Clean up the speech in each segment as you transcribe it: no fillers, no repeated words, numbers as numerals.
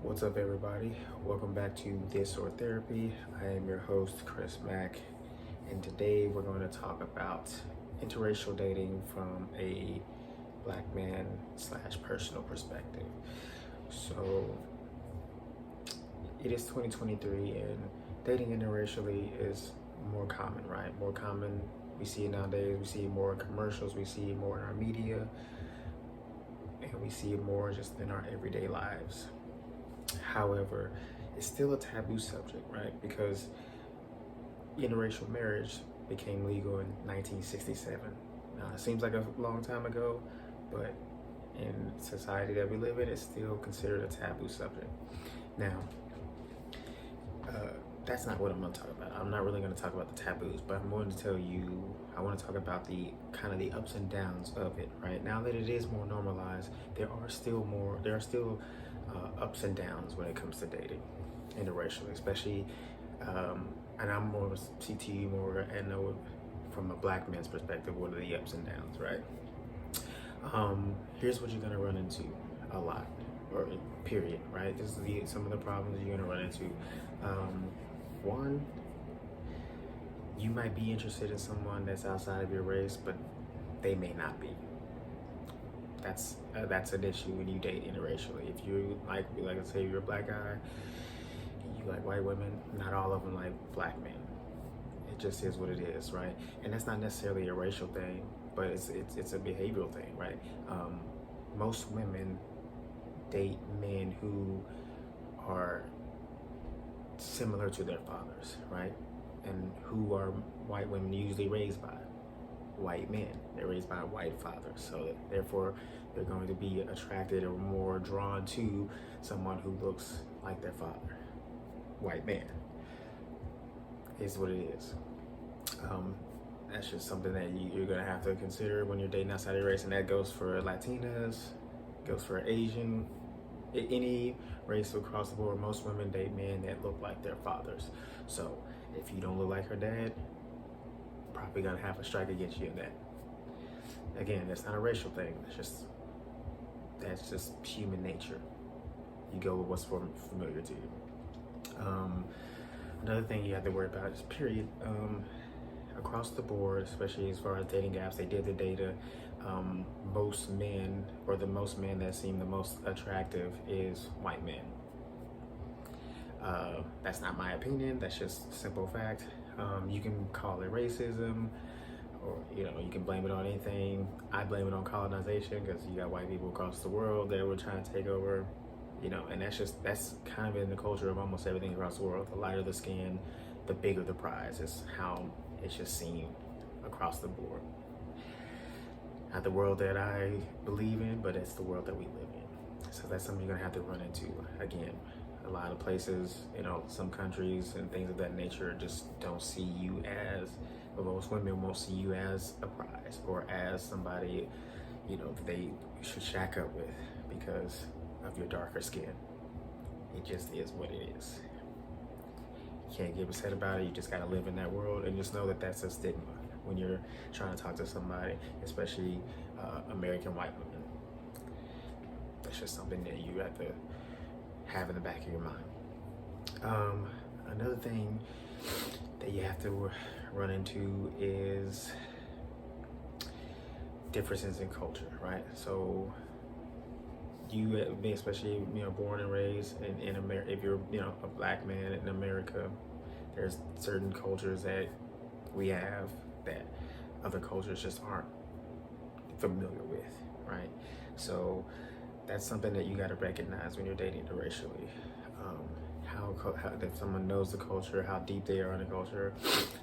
What's up, everybody? Welcome back to This or Therapy. I am your host, Chris Mack, and today we're going to talk about interracial dating from a black man slash personal perspective. So, it is 2023, and dating interracially is more common, right? More common. We see it nowadays. We see it more in commercials. We see it more in our media, and we see it more just in our everyday lives. However, it's still a taboo subject, right? Because interracial marriage became legal in 1967. Now, it seems like a long time ago, but in society that we live in, it's still considered a taboo subject. Now, that's not what I'm going to talk about. I'm not really going to talk about the taboos, but I'm going to tell you, I want to talk about the kind of the ups and downs of it, right? Now that it is more normalized, there are still ups and downs when it comes to dating interracially, especially, and I'm more of a CT, more, and know from a black man's perspective, what are the ups and downs, right? Here's what you're going to run into a lot, or period, right? This is some of the problems you're going to run into. One, you might be interested in someone that's outside of your race, but they may not be. That's an issue when you date interracially. If you like let's say you're a black guy, you like white women, not all of them like black men. It just is what it is, right? And that's not necessarily a racial thing, but it's a behavioral thing, right? Most women date men who are similar to their fathers, right? And who are white women usually raised by white men. They're raised by white fathers, so therefore they're going to be attracted or more drawn to someone who looks like their father. White man is what it is. That's just something that you're gonna have to consider when you're dating outside your race, and that goes for Latinas, goes for Asian, any race across the board. Most women date men that look like their fathers. So if you don't look like her dad, probably gonna have a strike against you in that. Again, that's not a racial thing. That's just human nature. You go with what's familiar to you. Another thing you have to worry about is period. Across the board, especially as far as dating apps, they did the data. Most men, or the most men that seem the most attractive, is white men. That's not my opinion. That's just simple fact. You can call it racism, or you can blame it on anything. I blame it on colonization, because you got white people across the world that were trying to take over, and that's kind of in the culture of almost everything across the world. The lighter the skin, the bigger the prize. Is how it's just seen across the board. Not the world that I believe in, but it's the world that we live in. So that's something you're gonna have to run into. Again, a lot of places, some countries and things of that nature just don't see you as, but most women won't see you as a prize or as somebody, they should shack up with because of your darker skin. It just is what it is. You can't get upset about it. You just gotta live in that world, and just know that that's a stigma when you're trying to talk to somebody, especially American white women. That's just something that you have to have in the back of your mind. Another thing that you have to run into is differences in culture, right? So you, especially born and raised in America, if you're a black man in America, there's certain cultures that we have that other cultures just aren't familiar with, right? So that's something that you got to recognize when you're dating interracially. How if someone knows the culture, how deep they are in the culture,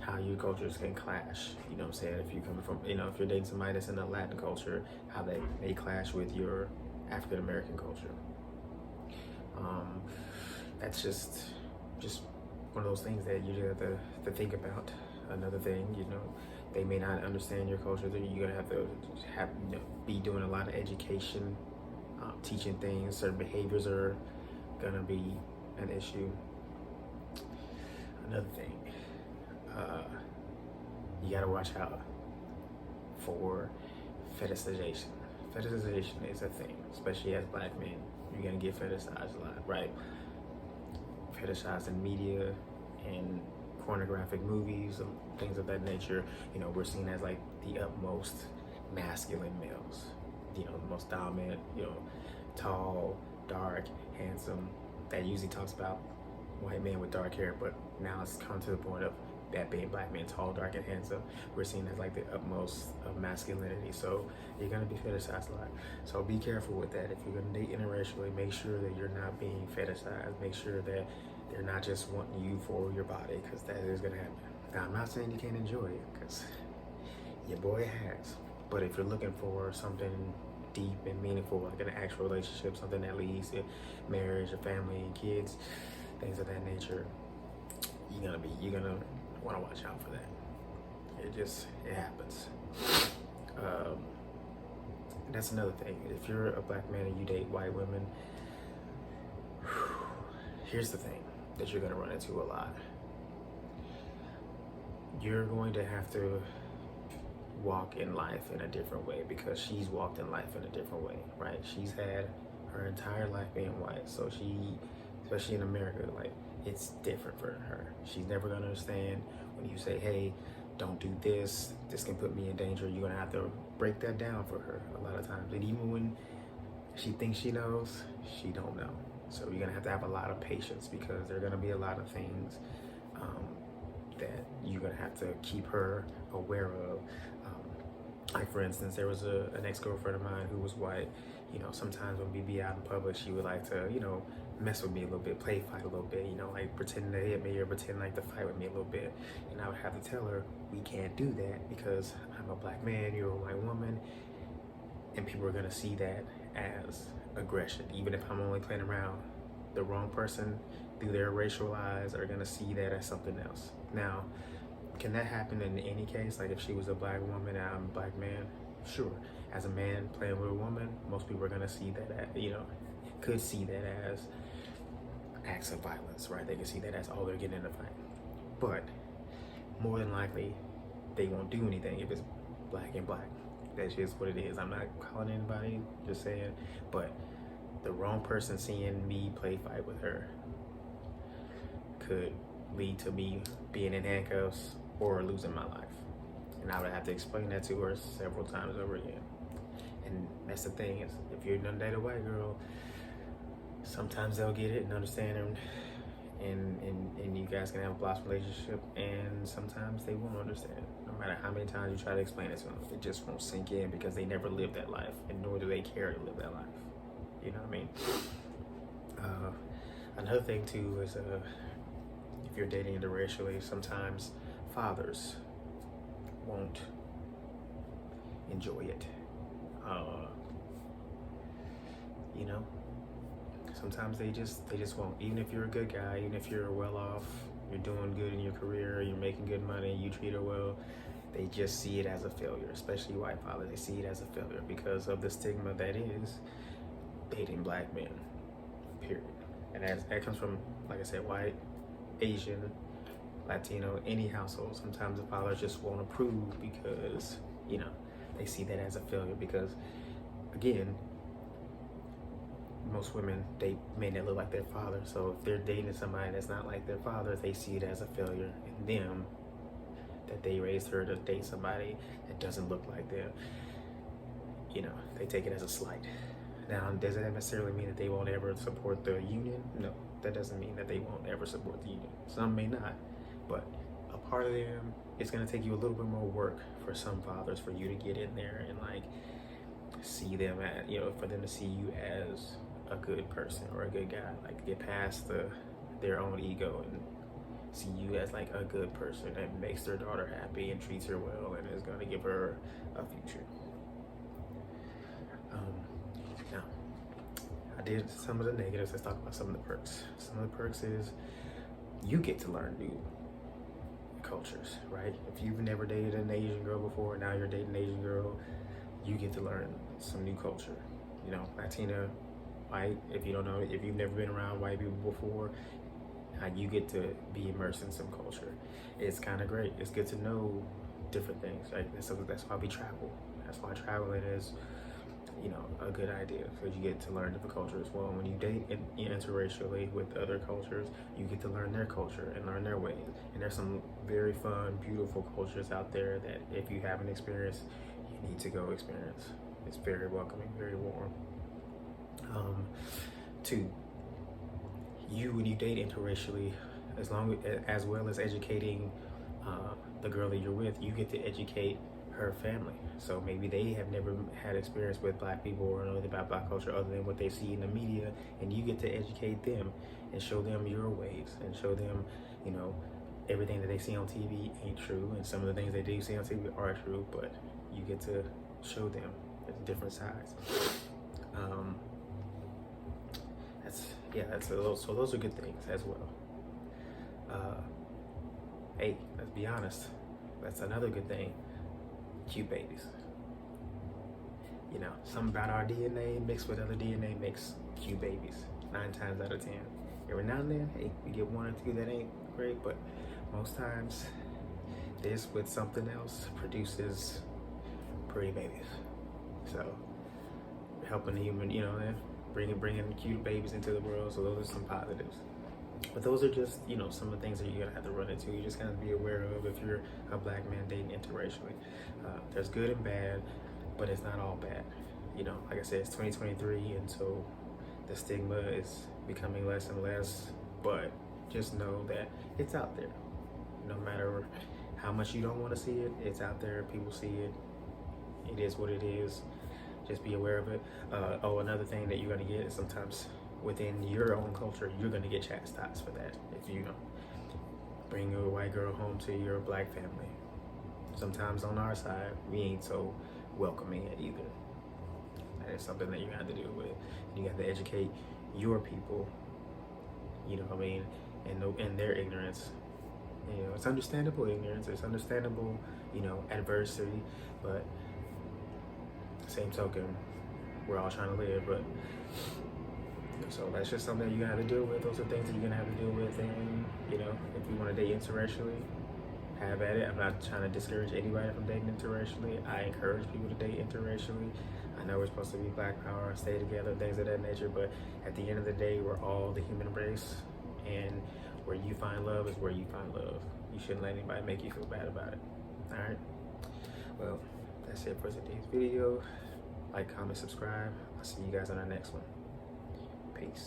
how your cultures can clash. You know what I'm saying? If you come from, if you're dating somebody that's in the Latin culture, how they may clash with your African American culture. That's just one of those things that you have to think about. Another thing, they may not understand your culture. You're gonna have to be doing a lot of education, teaching things. Certain behaviors are gonna be an issue. Another thing, you gotta watch out for fetishization. Fetishization is a thing, especially as black men. You're gonna get fetishized a lot, right? Fetishized in media and pornographic movies and things of that nature. You know, we're seen as like the utmost masculine males. You know, the most dominant, you know, tall, dark, handsome. That usually talks about white men with dark hair, but now it's come to the point of that being black men, tall, dark, and handsome. We're seen as like the utmost of masculinity. So you're gonna be fetishized a lot. So be careful with that. If you're gonna date interracially, make sure that you're not being fetishized. Make sure that they're not just wanting you for your body, because that is gonna happen. Now, I'm not saying you can't enjoy it, because your boy has. But if you're looking for something deep and meaningful, like an actual relationship, something that leads to marriage, a family, and kids, things of that nature, you're gonna want to watch out for that. It happens. That's another thing. If you're a black man and you date white women, here's the thing that you're gonna run into a lot. You're going to have to walk in life in a different way, because she's walked in life in a different way, right? She's had her entire life being white, so she, especially in America, like, it's different for her. She's never gonna understand when you say, hey, don't do this, this can put me in danger. You're gonna have to break that down for her a lot of times. And even when she thinks she knows, she don't know. So you're gonna have a lot of patience, because there are gonna be a lot of things that you're gonna have to keep her aware of. Like, for instance, there was an ex-girlfriend of mine who was white. You know, sometimes when we be out in public, she would like to, you know, mess with me a little bit, play fight a little bit, you know, like pretend to hit me or pretend like to fight with me a little bit. And I would have to tell her, we can't do that, because I'm a black man, you're a white woman, and people are gonna see that as aggression. Even if I'm only playing around, the wrong person through their racial eyes are gonna see that as something else. Now, can that happen in any case? Like, if she was a black woman and I'm a black man? Sure. As a man playing with a woman, most people are gonna see that, you know, could see that as acts of violence, right? They can see that as, oh, they're getting in a fight. But more than likely, they won't do anything if it's black and black. That's just what it is. I'm not calling anybody, just saying. But the wrong person seeing me play fight with her could lead to me being in handcuffs or losing my life. And I would have to explain that to her several times over again. And that's the thing, is if you're gonna date a white girl, sometimes they'll get it and understand it, and you guys can have a blossom relationship, and sometimes they won't understand. No matter how many times you try to explain it to them, it just won't sink in, because they never lived that life, and nor do they care to live that life. You know what I mean? Another thing too is if you're dating interracially, sometimes fathers won't enjoy it. You know, sometimes they just won't. Even if you're a good guy, even if you're well off, you're doing good in your career, you're making good money, you treat her well, they just see it as a failure. Especially white fathers, they see it as a failure because of the stigma that is dating black men, period. And that comes from, like I said, white, Asian, Latino, any household. Sometimes the fathers just won't approve because, you know, they see that as a failure. Because, again, most women date men that look like their father. So if they're dating somebody that's not like their father, they see it as a failure in them that they raised her to date somebody that doesn't look like them. You know, they take it as a slight. Now, does that necessarily mean that they won't ever support the union? No, that doesn't mean that they won't ever support the union. Some may not, but a part of them, it's gonna take you a little bit more work for some fathers for you to get in there and like see them at, you know, for them to see you as a good person or a good guy, like get past their own ego and see you as like a good person that makes their daughter happy and treats her well and is gonna give her a future. Now, I did some of the negatives. Let's talk about some of the perks. Some of the perks is you get to learn new cultures, right? If you've never dated an Asian girl before, now you're dating an Asian girl, you get to learn some new culture. You know, Latina, white, if you don't know, if you've never been around white people before, you get to be immersed in some culture. It's kind of great. It's good to know different things, right? That's why we travel. That's why traveling is you know, a good idea, because you get to learn different cultures. Well, when you date interracially with other cultures, you get to learn their culture and learn their ways. And there's some very fun, beautiful cultures out there that if you haven't experienced, you need to go experience. It's very welcoming, very warm. Two, when you date interracially, as well as educating the girl that you're with, you get to educate her family. So maybe they have never had experience with Black people or know about Black culture other than what they see in the media, and you get to educate them and show them your ways and show them, you know, everything that they see on TV ain't true, and some of the things they do see on TV are true, but you get to show them different sides. So those are good things as well. Hey, let's be honest, that's another good thing. Cute babies. You know, something about our DNA mixed with other DNA makes cute babies 9 times out of 10. Every now and then, hey, we get 1 or 2 that ain't great, but most times this with something else produces pretty babies. So helping the human, you know, bringing cute babies into the world. So those are some positives. But those are just, you know, some of the things that you're gonna have to run into. You just gotta be aware of if you're a Black man dating interracially. There's good and bad, but it's not all bad. You know, like I said, it's 2023, and so the stigma is becoming less and less. But just know that it's out there. No matter how much you don't want to see it, it's out there. People see it. It is what it is. Just be aware of it. Another thing that you're gonna get is sometimes within your own culture, you're gonna get chastised for that. If you bring a white girl home to your Black family, sometimes on our side, we ain't so welcoming it either. That is something that you have to deal with. You have to educate your people, you know what I mean, and their ignorance. You know, it's understandable ignorance, it's understandable, you know, adversity, but same token, we're all trying to live, but so that's just something that you're gonna have to deal with. Those are things that you're gonna have to deal with, and you know, if you want to date interracially, have at it. I'm not trying to discourage anybody from dating interracially. I encourage people to date interracially. I know we're supposed to be Black power, stay together, things of that nature, but at the end of the day, we're all the human race, and where you find love is where you find love. You shouldn't let anybody make you feel bad about it. All right. Well, that's it for today's video. Like, comment, subscribe. I'll see you guys on our next one. Peace.